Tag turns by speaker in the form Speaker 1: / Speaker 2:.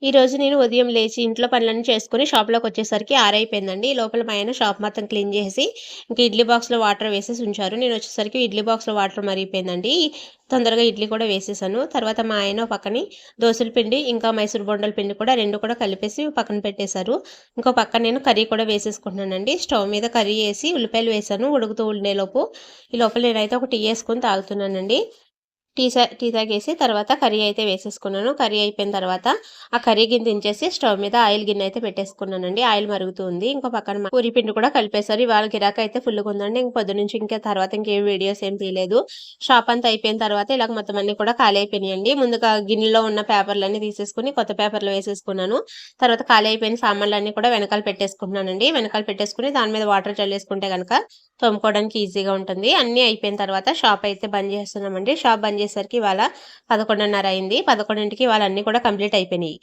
Speaker 1: ఈరోజు నేను ఉదయం లేచి ఇంట్లో పనులన్నీ చేసుకొని షాప్‌లోకొచ్చేసరికి 6 అయిపోయిందండి. ఈ లోపల మా ఆయన షాప్ మొత్తం క్లీన్ చేసేసి, ఇంక ఇడ్లీ బాక్స్‌లో వాటర్ వేసేసి ఉంచారు. నేనొచ్చేసరికి ఇడ్లీ బాక్స్‌లో వాటర్ మరిగిపోయిందండి. తొందరగా ఇడ్లీ కూడా వేసేసాను. తర్వాత మా ఆయన ఓ పక్కని దోసల పిండి, ఇంకా మైసూర్ బోండాల పిండి కూడా 2 కూడా కలిపేసి పక్కన పెట్టేశారు. ఇంకో పక్కన నేను కర్రీ కూడా వేసేసుకుంటున్నానండి. స్టవ్ మీద కర్రీ ఏసి ఉల్లిపాయలు వేశాను. ఉడుకుతూ ఉండేలోపు, ఈ లోపల నేనైతే ఒక టీ యేసుకొని తాగుతున్నానండి. టీ తాగేసి తర్వాత కర్రీ అయితే వేసేసుకున్నాను. కర్రీ అయిపోయిన తర్వాత ఆ కర్రీ గిన్నె దించేసి స్టవ్ మీద ఆయిల్ గిన్నె అయితే పెట్టేసుకున్నానండి. ఆయిల్ మరుగుతూ ఉంది. ఇంకో పక్కన పూరి పిండి కూడా కలిపేశారు. ఇవాళ గిరాకీ అయితే ఫుల్‌గా ఉందండి. ఇంక పొద్దునుంచి ఇంకా తర్వాత ఇంకేం వీడియోస్ ఏం తీయలేదు. షాప్ అంతా అయిపోయిన తర్వాత ఇలాగ మొత్తం అన్నీ కూడా ఖాళీ అయిపోయినాయండి. ముందుగా గిన్నెలో ఉన్న పేపర్‌లన్నీ తీసేసుకొని కొత్త పేపర్‌లో వేసేసుకున్నాను. తర్వాత ఖాళీ అయిపోయిన సామాన్లన్నీ కూడా వెనకాల పెట్టేసుకుంటున్నానండి. వెనకాల పెట్టేసుకొని దాని మీద వాటర్ చల్లేసుకుంటే గనక తోముకోవడానికి ఈజీగా ఉంటుంది. అన్నీ అయిపోయిన తర్వాత షాప్ అయితే బంద్ చేస్తున్నామండి. షాప్ బంద్ చేసేసరికి ఇవాళ 11:30 అయింది. 11కి ఇవాళ అన్నీ కూడా కంప్లీట్ అయిపోయినాయి.